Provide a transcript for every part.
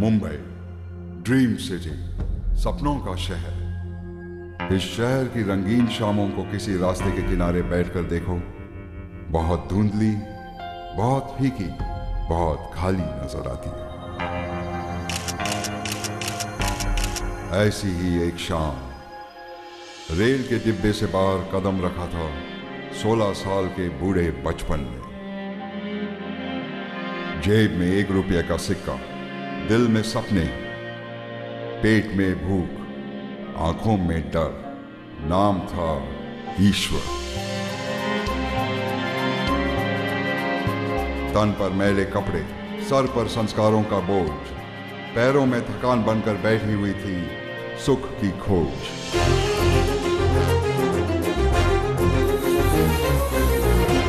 Mumbai, dream city, सपनों का शहर। इस शहर की रंगीन शामों को किसी रास्ते के किनारे बैठकर देखो, बहुत धुंधली, बहुत फीकी, बहुत खाली नजर आती है। ऐसी ही एक शाम रेल के डिब्बे से बाहर कदम रखा था 16 साल के बूढ़े बचपन में। जेब में 1 रुपये का सिक्का, दिल में सपने, पेट में भूख, आंखों में डर, नाम था ईश्वर। तन पर मैले कपड़े, सर पर संस्कारों का बोझ, पैरों में थकान बनकर बैठी हुई थी सुख की खोज।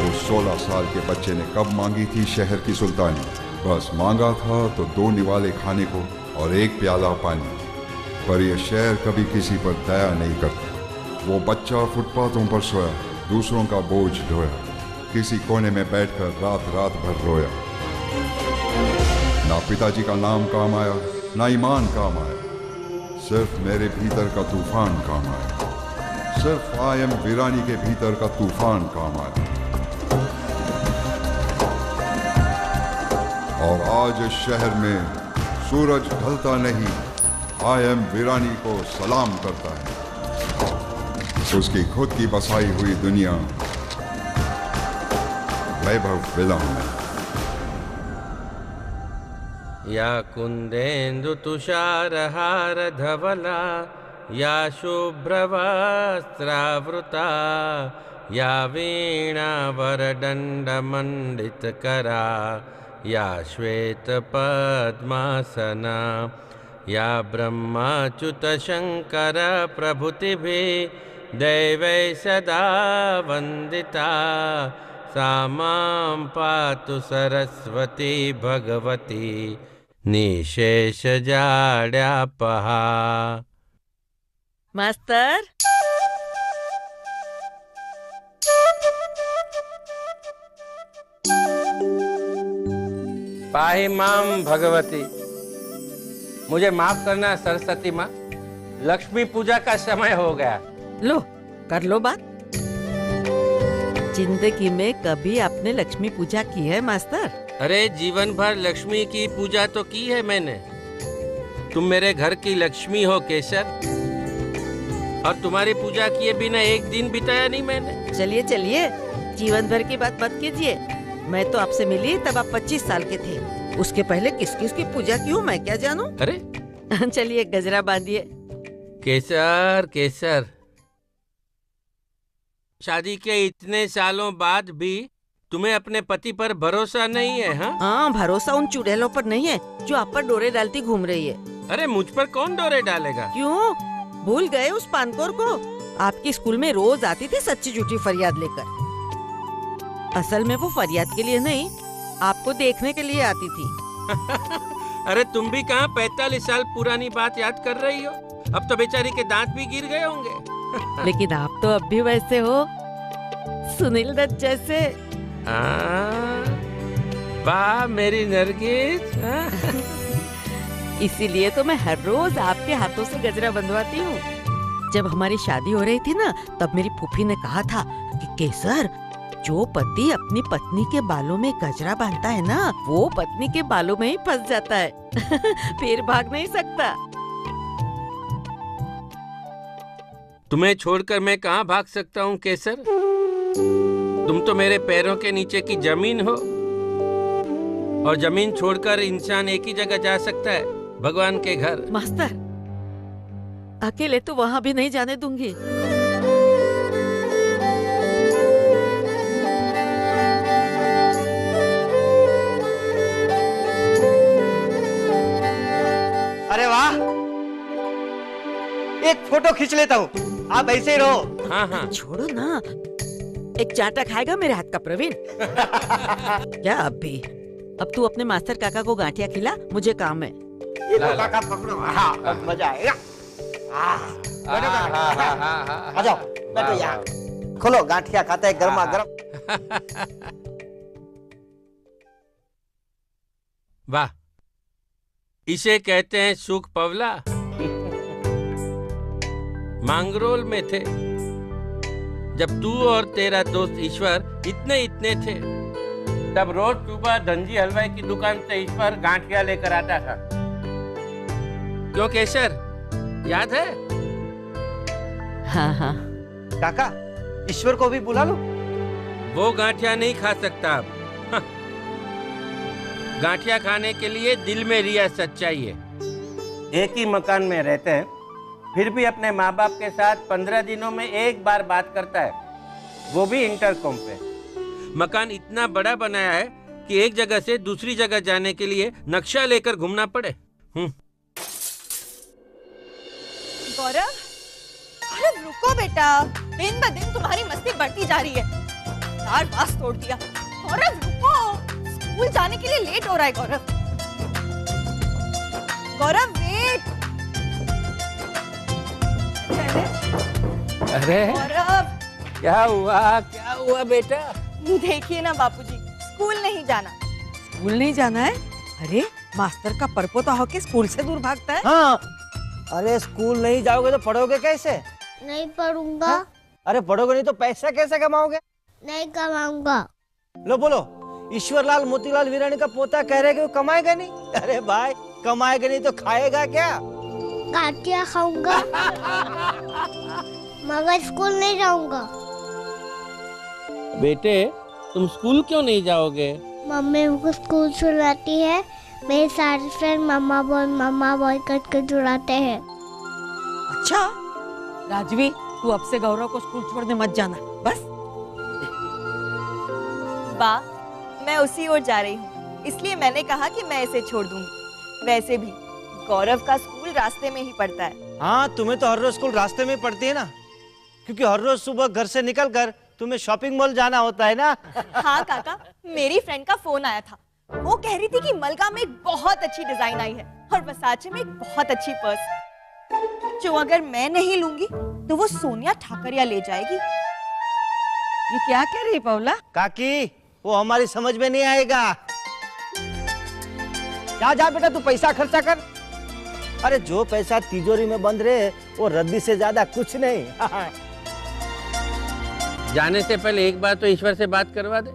उस 16 साल के बच्चे ने कब मांगी थी शहर की सुल्तानी? बस मांगा था तो 2 निवाले खाने को और 1 प्याला पानी। पर यह शहर कभी किसी पर दया नहीं करता। वो बच्चा फुटपाथों पर सोया, दूसरों का बोझ ढोया, किसी कोने में बैठकर रात रात भर रोया। ना पिताजी का नाम काम आया, ना ईमान काम आया, सिर्फ मेरे भीतर का तूफान काम आया। सिर्फ आयम वीरानी के भीतर का तूफान काम आया। और आज इस शहर में सूरज ढलता नहीं, आयम वीरानी को सलाम करता है। उसकी खुद की बसाई हुई दुनिया वैभव विला में। या कुंदेन्दु तुषारहार धवला, या शुभ्रवस्त्रावृता, या वीणा वरदंड मंडितकरा, या श्वेत पद्मासना, या ब्रह्माच्युत शंकर प्रभृतिभिः दैवै सदा वंदिता, सा मां पातु सरस्वती भगवती निशेष जाड्यापहा। मास्तर, पाहि मां भगवती। मुझे माफ करना सरस्वती माँ, लक्ष्मी पूजा का समय हो गया। लो कर लो बात। जिंदगी में कभी आपने लक्ष्मी पूजा की है मास्टर? अरे जीवन भर लक्ष्मी की पूजा तो की है मैंने। तुम मेरे घर की लक्ष्मी हो केसर, और तुम्हारी पूजा किए बिना एक दिन बिताया नहीं मैंने। चलिए चलिए, जीवन भर की बात मत कीजिए। मैं तो आपसे मिली तब आप 25 साल के थे। उसके पहले किस किस की पूजा की हूँ मैं क्या जानूं? अरे चलिए गजरा बांधिए। केसर केसर, शादी के इतने सालों बाद भी तुम्हें अपने पति पर भरोसा नहीं है? हाँ, भरोसा उन चुड़ैलों पर नहीं है जो आप पर डोरे डालती घूम रही है। अरे मुझ पर कौन डोरे डालेगा? क्यों भूल गए उस पानकोर को? आपकी स्कूल में रोज आती थी सच्ची झूठी फरियाद लेकर। असल में वो फरियाद के लिए नहीं, आपको देखने के लिए आती थी। अरे तुम भी कहाँ 45 साल पुरानी बात याद कर रही हो? अब तो बेचारी के दांत भी गिर गए होंगे। लेकिन आप तो अब भी वैसे हो, सुनील दत्त जैसे। वाह मेरी नरगिस। इसीलिए तो मैं हर रोज आपके हाथों से गजरा बंधवाती हूँ। जब हमारी शादी हो रही थी ना, तब मेरी फूफी ने कहा था कि केसर, जो पति अपनी पत्नी के बालों में गजरा बांधता है ना, वो पत्नी के बालों में ही फंस जाता है। फिर भाग नहीं सकता। तुम्हें छोड़कर मैं कहाँ भाग सकता हूँ केसर? तुम तो मेरे पैरों के नीचे की जमीन हो, और जमीन छोड़कर इंसान एक ही जगह जा सकता है, भगवान के घर। मास्टर, अकेले तो वहाँ भी नहीं जाने दूंगी। अरे वाह, एक फोटो खींच लेता हूँ, आप ऐसे ही रहो। हाँ हाँ छोड़ो ना, एक चाटा खाएगा मेरे हाथ का प्रवीण? क्या अब भी? अब तू अपने मास्टर काका को गांठिया खिला, मुझे काम है। ये लो काका, पकड़ो। हाँ, अब मजा आएगा। बैठो काका, आ जाओ, बैठो यहाँ। खोलो, गांठिया खाते हैं गर्मा गर्म। वाह, इसे कहते हैं सुख पवला। मांगरोल में थे जब तू और तेरा दोस्त ईश्वर इतने इतने थे, तब रोज सुबह धनजी हलवाई की दुकान से ईश्वर गांठिया लेकर आता था। क्यों केसर, याद है? हाँ हाँ। काका, ईश्वर को भी बुला लो। वो गांठिया नहीं खा सकता अब। गांठिया खाने के लिए दिल में रियासत चाहिए। एक ही मकान में रहते हैं, फिर भी अपने माँ बाप के साथ 15 दिनों में एक बार बात करता है, वो भी इंटरकॉम पे। मकान इतना बड़ा बनाया है कि एक जगह से दूसरी जगह जाने के लिए नक्शा लेकर घूमना पड़े। गौरव, गौरव रुको बेटा, दिन ब दिन तुम्हारी मस्ती बढ़ती जा रही है। यार बस तोड़ दिया। गौरव रुको, स्कूल जाने के लिए लेट हो रहा है। गौरव, गौरव वेट। अरे गौरव, क्या हुआ बेटा? देखिए ना बापूजी, स्कूल नहीं जाना। स्कूल नहीं जाना है? अरे मास्टर का परपोता होके स्कूल से दूर भागता है। हाँ, अरे स्कूल नहीं जाओगे तो पढ़ोगे कैसे? नहीं पढ़ूंगा। हाँ? अरे पढ़ोगे नहीं तो पैसा कैसे कमाओगे? नहीं कमाऊंगा। लो बोलो, ईश्वरलाल मोतीलाल वीरानी का पोता कह रहे कि वो कमाएगा नहीं। अरे भाई, कमाएगा नहीं तो खाएगा क्या? गाठिया खाऊंगा मगर स्कूल नहीं जाऊंगा। बेटे, तुम स्कूल क्यों नहीं जाओगे? मम्मी मुझको स्कूल छुड़ाती है। मेरे सारे फ्रेंड मम्मा बॉय करके छुड़ाते हैं। अच्छा राजवी, तू अब से गौरव को स्कूल छोड़ने मत जाना, बस। बा, मैं उसी ओर जा रही हूँ, इसलिए मैंने कहा कि मैं इसे छोड़ दूंगी। वैसे भी गौरव का स्कूल रास्ते में ही पड़ता है। हाँ, तुम्हें तो हर रोज स्कूल रास्ते में पड़ती है ना, क्योंकि हर रोज सुबह घर से निकलकर तुम्हें शॉपिंग मॉल जाना होता है ना। हाँ काका, मेरी फ्रेंड का फोन आया था। वो कह रही थी कि मलका में एक बहुत अच्छी डिजाइन आई है और वसाचे में एक बहुत अच्छी पर्स, जो अगर मैं नहीं लूंगी तो वो सोनिया ठाकरिया ले जाएगी। ये क्या कह रही पवला? काकी, वो हमारी समझ में नहीं आएगा। जा जा बेटा, तू पैसा खर्चा कर। अरे जो पैसा तिजोरी में बंद रहे वो रद्दी से ज्यादा कुछ नहीं। जाने से पहले एक बार तो ईश्वर से बात करवा दे,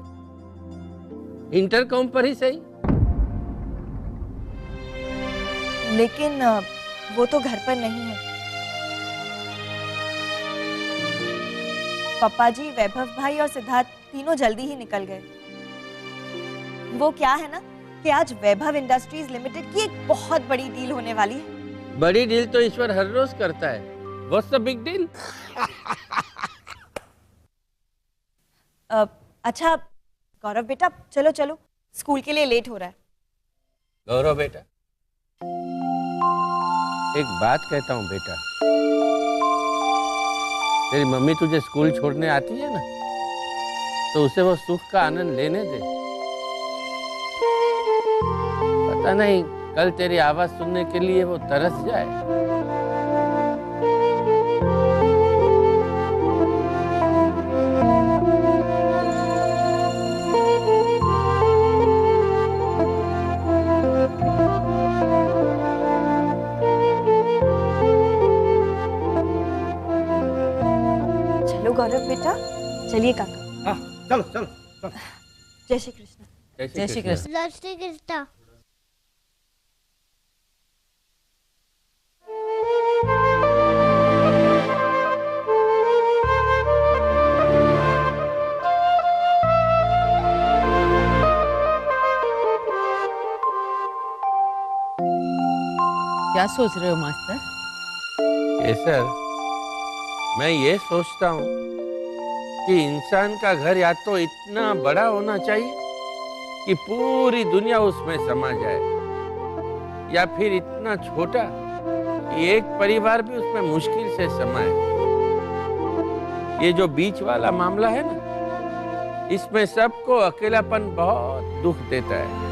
इंटरकॉम पर ही सही। लेकिन वो तो घर पर नहीं है। पापा जी, वैभव भाई और सिद्धार्थ तीनों जल्दी ही निकल गए। वो क्या है ना कि आज वैभव इंडस्ट्रीज लिमिटेड की एक बहुत बड़ी डील होने वाली है। बड़ी डील तो ईश्वर हर रोज करता है। What's the big deal? अच्छा गौरव बेटा, चलो चलो, स्कूल के लिए लेट हो रहा है। गौरव बेटा, एक बात कहता हूँ बेटा, तेरी मम्मी तुझे स्कूल छोड़ने आती है ना, तो उसे वो सुख का आनंद लेने दे। पता नहीं कल तेरी आवाज सुनने के लिए वो तरस जाए। चलो गौरव बेटा, चलिए काका। चलो चलो चलो। जय श्री कृष्ण। जय श्री कृष्ण। जय श्री कृष्ण। क्या सोच रहे हो मास्टर? केसर, मैं ये सोचता हूँ कि इंसान का घर या तो इतना बड़ा होना चाहिए कि पूरी दुनिया उसमें समा जाए, या फिर इतना छोटा कि एक परिवार भी उसमें मुश्किल से समाए। ये जो बीच वाला मामला है ना, इसमें सबको अकेलापन बहुत दुख देता है।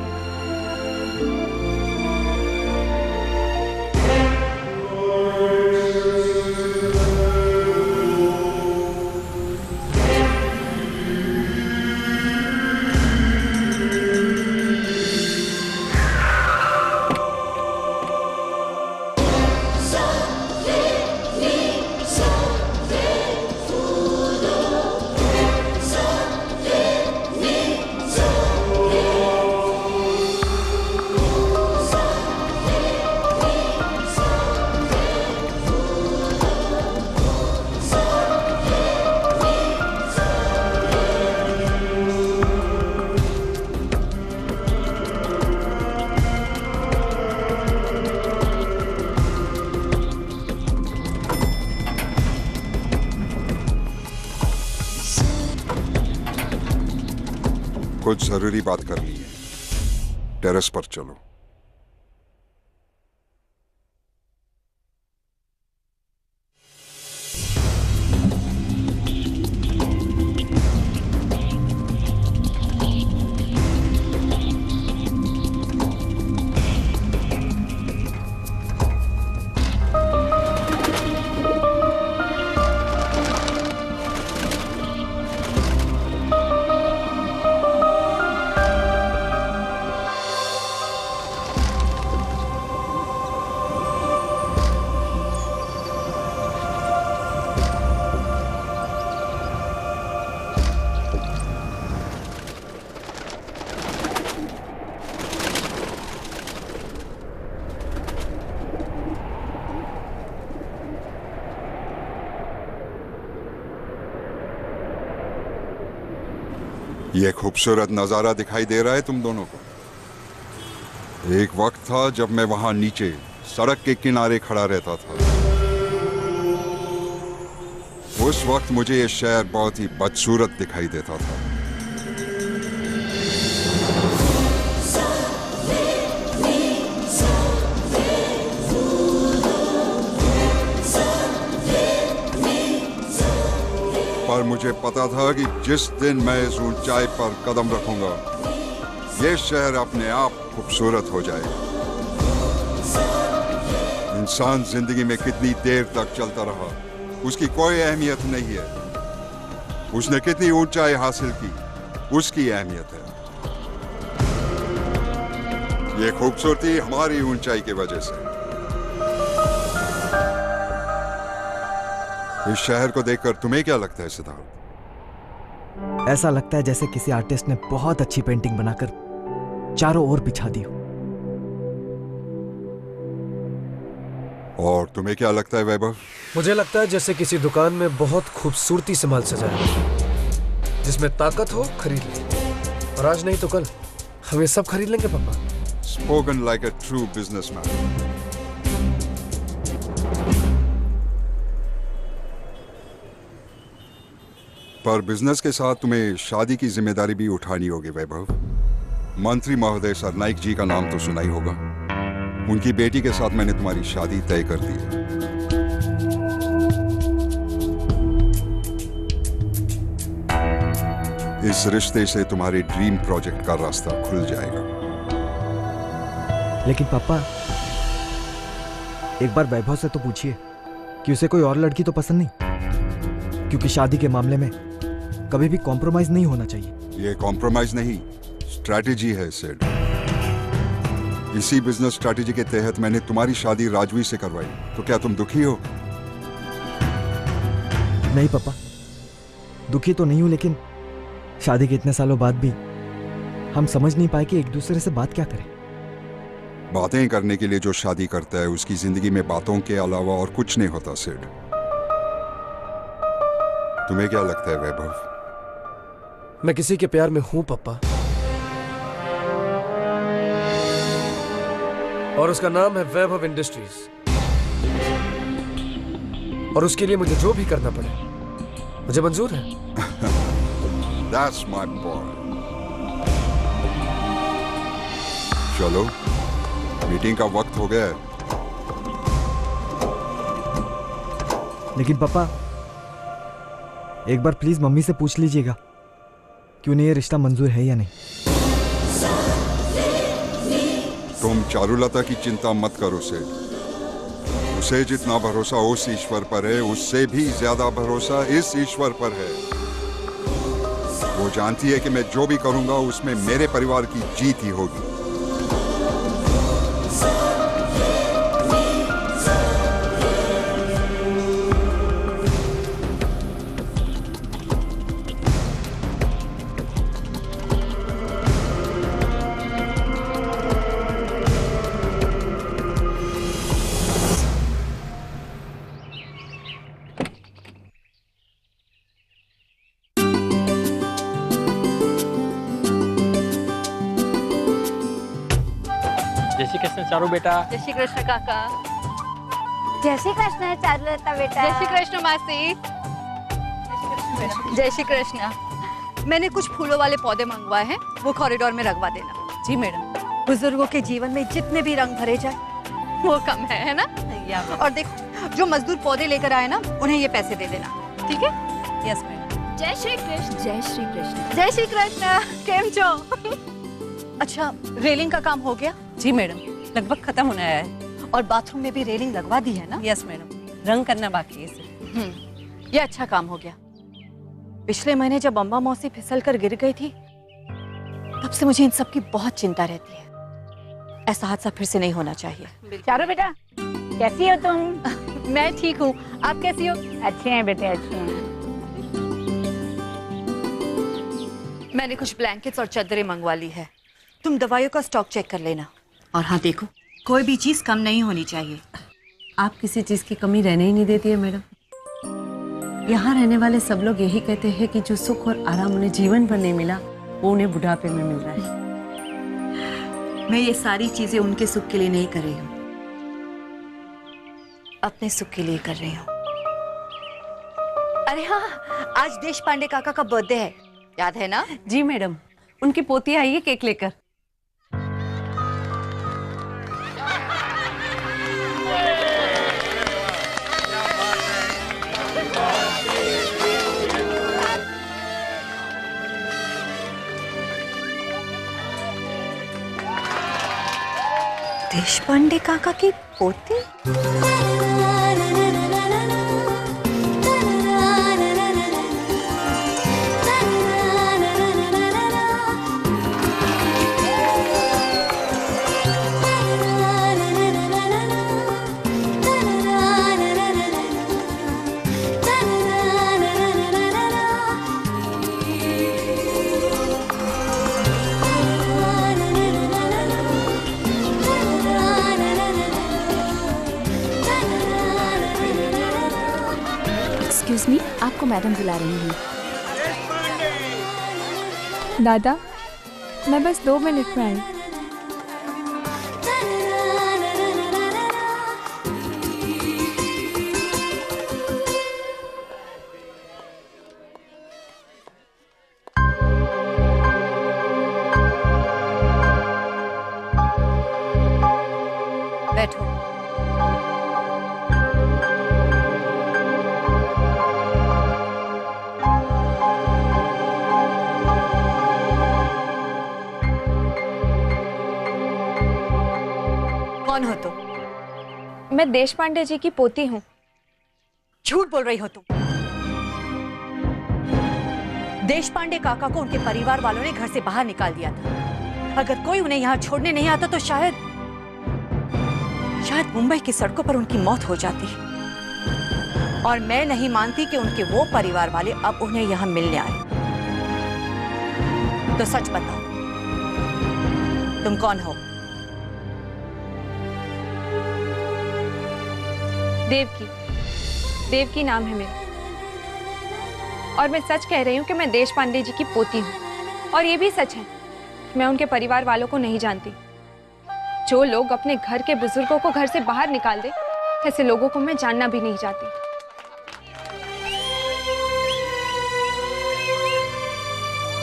कुछ जरूरी बात करनी है। टेरेस पर चलो। ये खूबसूरत नजारा दिखाई दे रहा है तुम दोनों को? एक वक्त था जब मैं वहां नीचे सड़क के किनारे खड़ा रहता था। उस वक्त मुझे ये शहर बहुत ही बदसूरत दिखाई देता था। पर मुझे पता था कि जिस दिन मैं इस ऊंचाई पर कदम रखूंगा, ये शहर अपने आप खूबसूरत हो जाएगा। इंसान जिंदगी में कितनी देर तक चलता रहा, उसकी कोई अहमियत नहीं है। उसने कितनी ऊंचाई हासिल की, उसकी अहमियत है। ये खूबसूरती हमारी ऊंचाई की वजह से। इस शहर को देखकर तुम्हें क्या लगता है सिद्धार्थ? ऐसा लगता है जैसे किसी आर्टिस्ट ने बहुत अच्छी पेंटिंग बनाकर चारों ओर बिछा दी हो। और तुम्हें क्या लगता है वैभव? मुझे लगता है जैसे किसी दुकान में बहुत खूबसूरती से माल सजाया है, जिसमें ताकत हो खरीद ले, और आज नहीं तो कल हम ये सब खरीद लेंगे पापा। Spoken like a true businessman. पर बिजनेस के साथ तुम्हें शादी की जिम्मेदारी भी उठानी होगी वैभव। मंत्री महोदय सरनाइक जी का नाम तो सुना ही होगा। उनकी बेटी के साथ मैंने तुम्हारी शादी तय कर दी है। इस रिश्ते से तुम्हारे ड्रीम प्रोजेक्ट का रास्ता खुल जाएगा। लेकिन पापा, एक बार वैभव से तो पूछिए कि उसे कोई और लड़की तो पसंद नहीं, क्योंकि शादी के मामले में कभी भी कॉम्प्रोमाइज नहीं होना चाहिए। ये कॉम्प्रोमाइज नहीं, स्ट्रैटेजी है सिड। इसी बिजनेस स्ट्रैटेजी के तहत मैंने तुम्हारी शादी राजवी से करवाई, तो क्या तुम दुखी हो? नहीं पापा, दुखी तो नहीं हूं, लेकिन शादी के इतने सालों बाद भी हम समझ नहीं पाए कि एक दूसरे से बात क्या करें। बातें करने के लिए जो शादी करता है, उसकी जिंदगी में बातों के अलावा और कुछ नहीं होता सिड। तुम्हें क्या लगता है वैभव? मैं किसी के प्यार में हूं पापा, और उसका नाम है वैभव इंडस्ट्रीज, और उसके लिए मुझे जो भी करना पड़े मुझे मंजूर है। That's my boy. चलो, मीटिंग का वक्त हो गया है। लेकिन पापा, एक बार प्लीज मम्मी से पूछ लीजिएगा कि उन्हें ये रिश्ता मंजूर है या नहीं। तुम चारुलता की चिंता मत करो सेठ। उसे जितना भरोसा उस ईश्वर पर है, उससे भी ज्यादा भरोसा इस ईश्वर पर है। वो जानती है कि मैं जो भी करूंगा उसमें मेरे परिवार की जीत ही होगी। जय श्री कृष्ण चारू बेटा। जय श्री कृष्ण काका। जय श्री कृष्ण चारुलता बेटा। जय श्री कृष्ण मासी। जय श्री कृष्ण। मैंने कुछ फूलों वाले पौधे मंगवाए हैं, वो कॉरिडोर में रखवा देना। जी मैडम। बुजुर्गों के जीवन में जितने भी रंग भरे जाए वो कम है ना? और देखो, जो मजदूर पौधे लेकर आए ना, उन्हें ये पैसे दे देना, ठीक है? Yes madam. जय श्री कृष्ण। जय श्री कृष्ण। जय श्री कृष्ण। केम छो? अच्छा, रेलिंग का काम हो गया? जी मैडम, लगभग खत्म होने आया है। और बाथरूम में भी रेलिंग लगवा दी है ना? यस मैडम, रंग करना बाकी है सिर्फ। ये अच्छा काम हो गया। पिछले महीने जब अम्मा मौसी फिसल कर गिर गई थी, तब से मुझे इन सब की बहुत चिंता रहती है। ऐसा हादसा फिर से नहीं होना चाहिए। चारो बेटा, कैसी हो तुम? मैं ठीक हूँ, आप कैसी हो? अच्छे हैं बेटे, अच्छे हैं। मैंने कुछ ब्लैंकेट्स और चादरें मंगवा ली है। तुम दवाइयों का स्टॉक चेक कर लेना। और हाँ देखो, कोई भी चीज कम नहीं होनी चाहिए। आप किसी चीज की कमी रहने ही नहीं देती है मैडम। यहाँ रहने वाले सब लोग यही कहते हैं कि जो सुख और आराम उन्हें जीवन भर नहीं मिला, वो उन्हें बुढ़ापे में मिल रहा है। मैं ये सारी चीजें उनके सुख के लिए नहीं कर रही हूँ, अपने सुख के लिए कर रही हूँ। अरे हाँ, आज देश पांडे काका का बर्थडे है, याद है ना? जी मैडम, उनकी पोती आई है केक लेकर। देश पांडे काका की पोती? एक्सक्यूज मी, आपको मैडम बुला रही हैं। दादा, मैं बस 2 मिनट में आई। बैठो। कौन हो तुम? मैं देश पांडे जी की पोती हूँ। झूठ बोल रही हो तुम। देश पांडे काका को उनके परिवार वालों ने घर से बाहर निकाल दिया था। अगर कोई उन्हें यहाँ छोड़ने नहीं आता तो शायद मुंबई की सड़कों पर उनकी मौत हो जाती। और मैं नहीं मानती कि उनके वो परिवार वाले अब उन्हें यहाँ मिलने आए। तो सच बताओ, तुम कौन हो? देवकी नाम है मेरा। और मैं सच कह रही हूँ कि मैं देश पांडे जी की पोती हूँ। और ये भी सच है कि मैं उनके परिवार वालों को नहीं जानती। जो लोग अपने घर के बुजुर्गों को घर से बाहर निकाल दे, ऐसे लोगों को मैं जानना भी नहीं चाहती।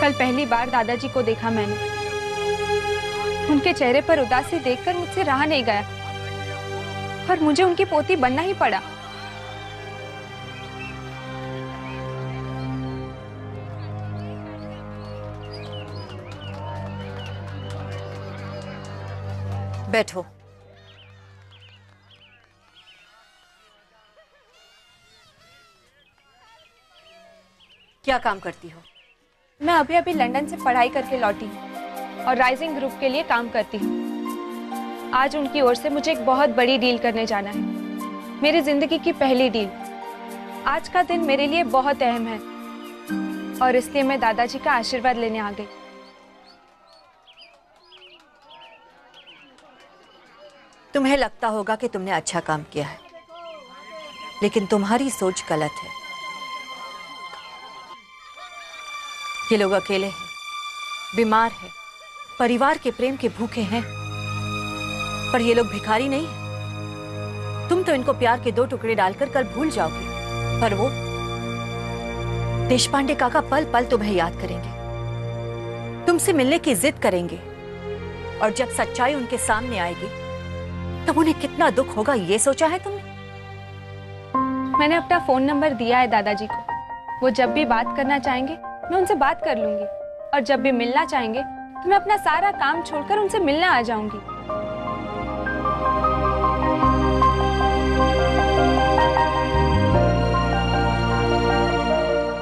कल पहली बार दादाजी को देखा मैंने। उनके चेहरे पर उदासी देखकर मुझसे रहा नहीं गया और मुझे उनकी पोती बनना ही पड़ा। बैठो। क्या काम करती हो? मैं अभी अभी लंदन से पढ़ाई करके लौटी हूँ और राइजिंग ग्रुप के लिए काम करती हूँ। आज उनकी ओर से मुझे एक बहुत बड़ी डील करने जाना है, मेरी जिंदगी की पहली डील। आज का दिन मेरे लिए बहुत अहम है और इसलिए मैं दादाजी का आशीर्वाद लेने आ गई। तुम्हें लगता होगा कि तुमने अच्छा काम किया है, लेकिन तुम्हारी सोच गलत है। ये लोग अकेले हैं, बीमार हैं, परिवार के प्रेम के भूखे हैं, पर ये लोग भिखारी नहीं हैं। तुम तो इनको प्यार के 2 टुकड़े डालकर कल भूल जाओगे, पर देशपांडे काका पल पल तुम्हें याद करेंगे, तुमसे मिलने की जिद करेंगे, और जब सच्चाई उनके सामने आएगी तब उन्हें कितना दुख होगा, ये सोचा है तुमने? मैंने अपना फोन नंबर दिया है दादाजी को। वो जब भी बात करना चाहेंगे मैं उनसे बात कर लूंगी, और जब भी मिलना चाहेंगे तो मैं अपना सारा काम छोड़कर उनसे मिलने आ जाऊंगी।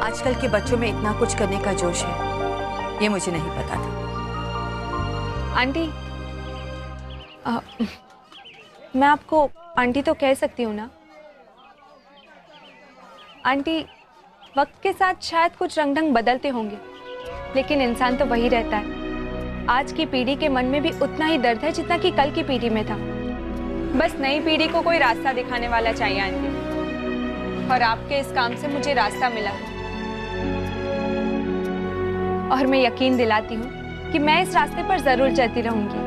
आजकल के बच्चों में इतना कुछ करने का जोश है, ये मुझे नहीं पता था। आंटी, मैं आपको आंटी तो कह सकती हूँ ना? आंटी, वक्त के साथ शायद कुछ रंग ढंग बदलते होंगे, लेकिन इंसान तो वही रहता है। आज की पीढ़ी के मन में भी उतना ही दर्द है जितना कि कल की पीढ़ी में था। बस नई पीढ़ी को कोई रास्ता दिखाने वाला चाहिए आंटी, और आपके इस काम से मुझे रास्ता मिला है। और मैं यकीन दिलाती हूँ कि मैं इस रास्ते पर जरूर चलती रहूंगी।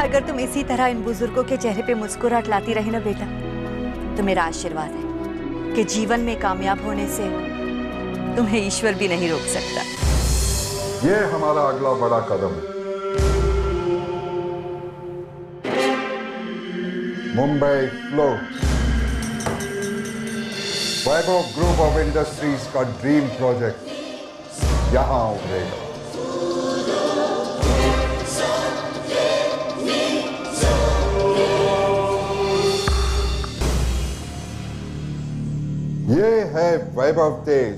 अगर तुम इसी तरह इन बुजुर्गों के चेहरे पे मुस्कुराहट लाती रही ना बेटा, तो मेरा आशीर्वाद है कि जीवन में कामयाब होने से तुम्हें ईश्वर भी नहीं रोक सकता। ये हमारा अगला बड़ा कदम है। Mumbai flow Vaibhav group of industries का ड्रीम प्रोजेक्ट यहां उभरेगा। ये है वैभव तेज,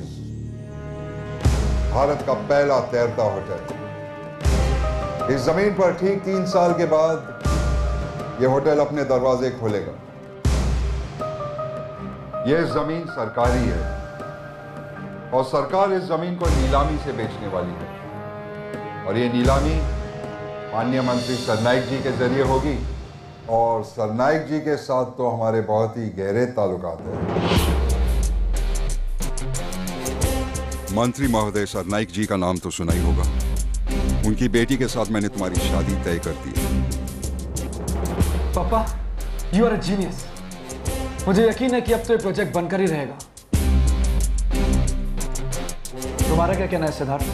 भारत का पहला तैरता होटल। इस जमीन पर ठीक 3 साल के बाद यह होटल अपने दरवाजे खोलेगा। यह जमीन सरकारी है और सरकार इस जमीन को नीलामी से बेचने वाली है, और यह नीलामी माननीय मंत्री सरनाइक जी के जरिए होगी। और सरनाइक जी के साथ तो हमारे बहुत ही गहरे ताल्लुकात हैं। मंत्री महोदय सरनाइक जी का नाम तो सुना ही होगा। उनकी बेटी के साथ मैंने तुम्हारी शादी तय कर दी है। पापा, यू आर अ जीनियस। मुझे यकीन है कि अब तो ये प्रोजेक्ट बनकर ही रहेगा। तुम्हारा क्या कहना है सिद्धार्थ?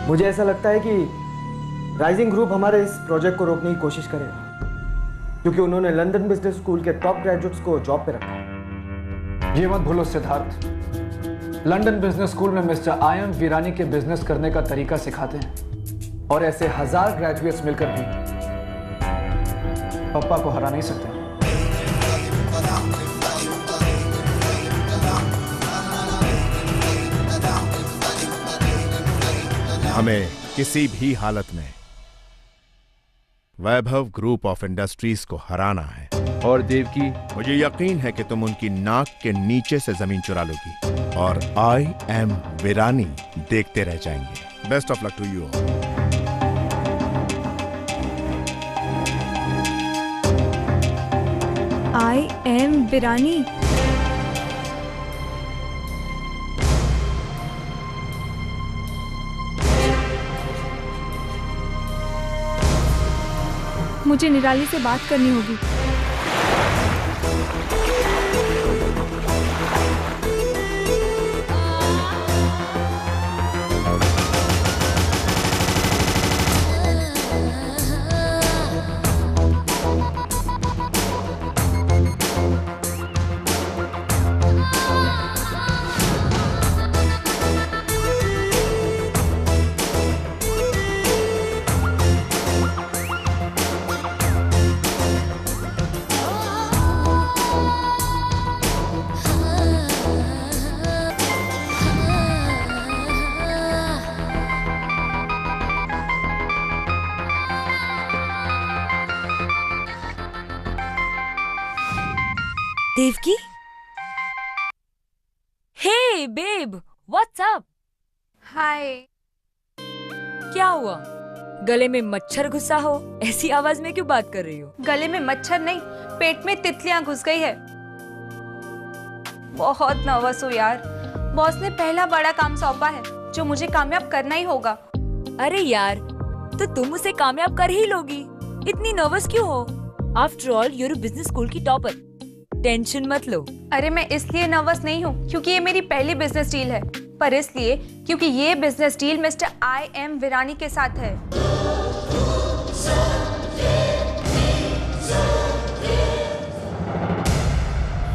मुझे ऐसा लगता है कि राइजिंग ग्रुप हमारे इस प्रोजेक्ट को रोकने की कोशिश करेगा, क्योंकि उन्होंने लंदन बिजनेस स्कूल के टॉप ग्रेजुएट्स को जॉब पे रखा है। ये मत भूलो सिद्धार्थ, लंदन बिजनेस स्कूल में मिस्टर आयम वीरानी के बिजनेस करने का तरीका सिखाते हैं, और ऐसे 1000 ग्रेजुएट्स मिलकर भी पापा को हरा नहीं सकते। हमें किसी भी हालत में वैभव ग्रुप ऑफ इंडस्ट्रीज को हराना है। और देवकी, मुझे यकीन है कि तुम उनकी नाक के नीचे से जमीन चुरा लोगी, और आई एम वीरानी देखते रह जाएंगे। Best of luck to you. I am Virani. मुझे निराली से बात करनी होगी। Devki? Hey babe, what's up? Hi. क्या हुआ? गले में मच्छर घुसा हो? ऐसी आवाज में क्यों बात कर रही हो? गले में मच्छर नहीं, पेट में तितलियां घुस गई है। बहुत नर्वस हूँ यार। बॉस ने पहला बड़ा काम सौंपा है जो मुझे कामयाब करना ही होगा। अरे यार, तो तुम उसे कामयाब कर ही लोगी। इतनी नर्वस क्यों हो? After all your business school की टॉपर। टेंशन मत लो। अरे मैं इसलिए नर्वस नहीं हूँ क्योंकि ये मेरी पहली बिजनेस डील है, पर इसलिए क्योंकि ये business deal mister I.M. Virani के साथ है।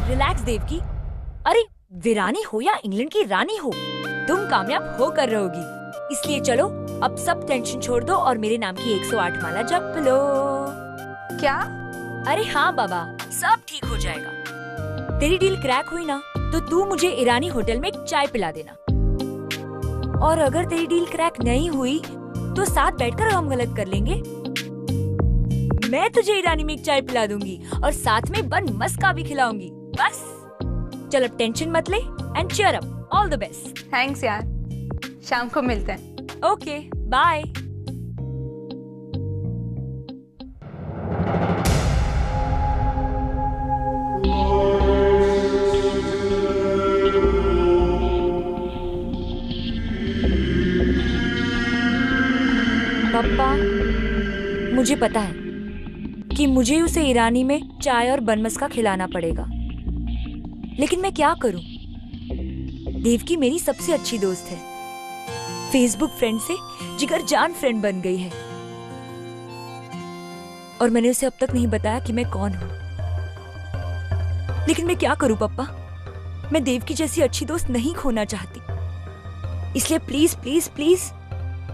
रिलैक्स देवकी। अरे विरानी हो या इंग्लैंड की रानी हो, तुम कामयाब होकर रहोगी। इसलिए चलो अब सब टेंशन छोड़ दो और मेरे नाम की 108 माला जप लो। क्या? अरे हाँ बाबा, सब ठीक हो जाएगा। तेरी डील क्रैक हुई ना तो तू मुझे ईरानी होटल में चाय पिला देना, और अगर तेरी डील क्रैक नहीं हुई तो साथ बैठकर हम गलत कर लेंगे। मैं तुझे ईरानी में एक चाय पिला दूंगी और साथ में बन मस्का भी खिलाऊंगी। बस चल अब टेंशन मत ले and cheer up. All the best. Thanks यार, शाम को मिलते हैं। Okay bye. पापा, मुझे पता है कि मुझे उसे ईरानी में चाय और बनमस का खिलाना पड़ेगा, लेकिन मैं क्या करूं? देवकी मेरी सबसे अच्छी दोस्त है, फेसबुक फ्रेंड से जिगर जान फ्रेंड बन गई है, और मैंने उसे अब तक नहीं बताया कि मैं कौन हूं। लेकिन मैं क्या करूं पापा, मैं देवकी जैसी अच्छी दोस्त नहीं खोना चाहती। इसलिए प्लीज प्लीज प्लीज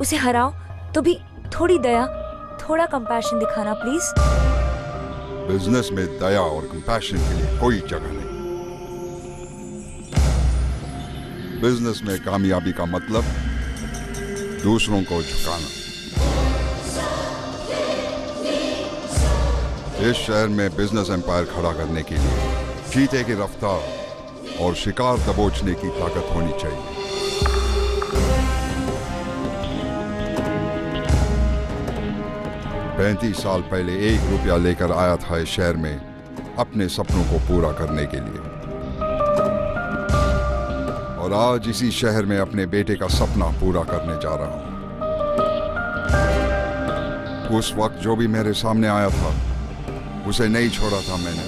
उसे हराओ तो भी थोड़ी दया, थोड़ा कंपैशन दिखाना प्लीज। बिजनेस में दया और कंपैशन के लिए कोई जगह नहीं। बिजनेस में कामयाबी का मतलब दूसरों को झुकाना। इस शहर में बिजनेस एम्पायर खड़ा करने के लिए चीते की रफ्तार और शिकार दबोचने की ताकत होनी चाहिए। 35 साल पहले 1 रुपया लेकर आया था इस शहर में अपने सपनों को पूरा करने के लिए, और आज इसी शहर में अपने बेटे का सपना पूरा करने जा रहा हूं। उस वक्त जो भी मेरे सामने आया था उसे नहीं छोड़ा था मैंने,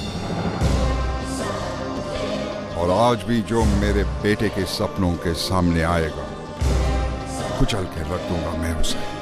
और आज भी जो मेरे बेटे के सपनों के सामने आएगा कुचल के रख दूंगा मैं उसे।